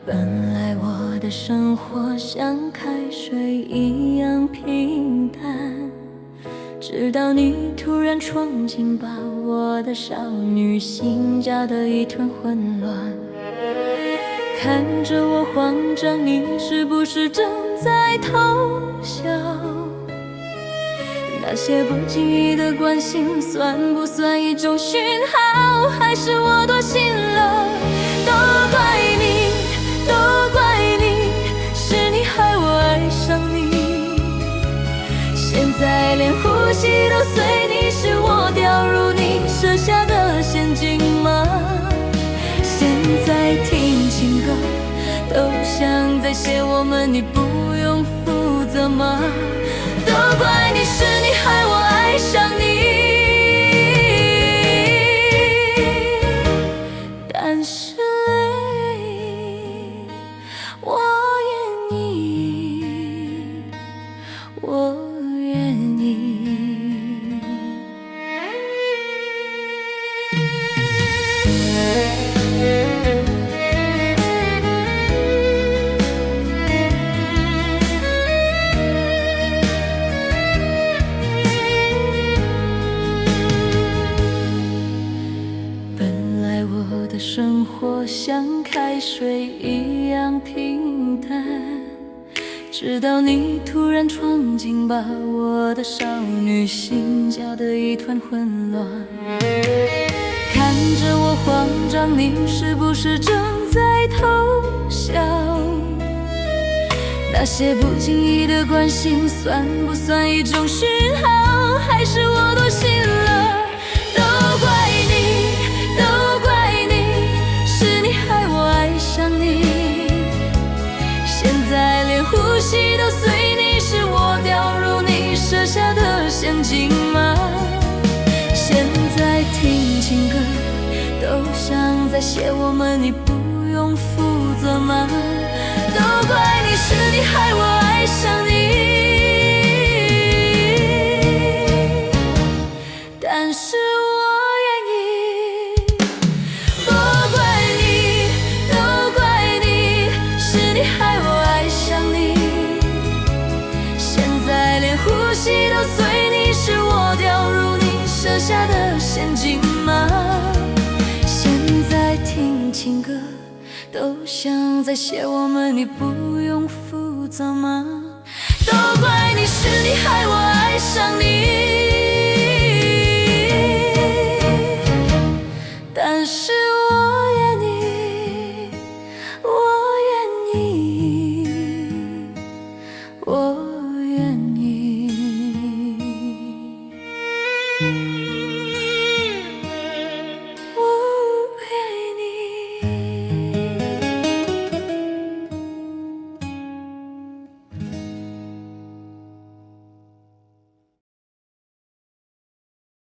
本来我的生活像开水一样平淡，直到你突然闯进，把我的少女心搅得一团混乱。看着我慌张，你是不是正在偷笑？那些不经意的关心，算不算一种讯号？还是我多心了？都怪你，都怪你，是你害我爱上你。现在连呼吸都随你，是我掉入你设下的陷阱吗？现在听情歌，都像在写我们，你不用负责吗？都怪你，是你害我爱上你。但是泪，我愿意，我愿意。生活像开水一样平淡，直到你突然闯进，把我的少女心搅得一团混乱。看着我慌张，你是不是正在偷笑？那些不经意的关心，算不算一种讯号？还是我多心了？都怪你，都怪你，是你害我爱上你。现在连呼吸都随你，是我掉入你设下的陷阱吗？现在听情歌，都像在写我们，你不用负责吗？都怪你，是你害我爱上你。但是呼吸都随你，是我掉入你设下的陷阱吗？现在听情歌，都像在写我们，你不用负责吗？都怪你，是你害我爱上你。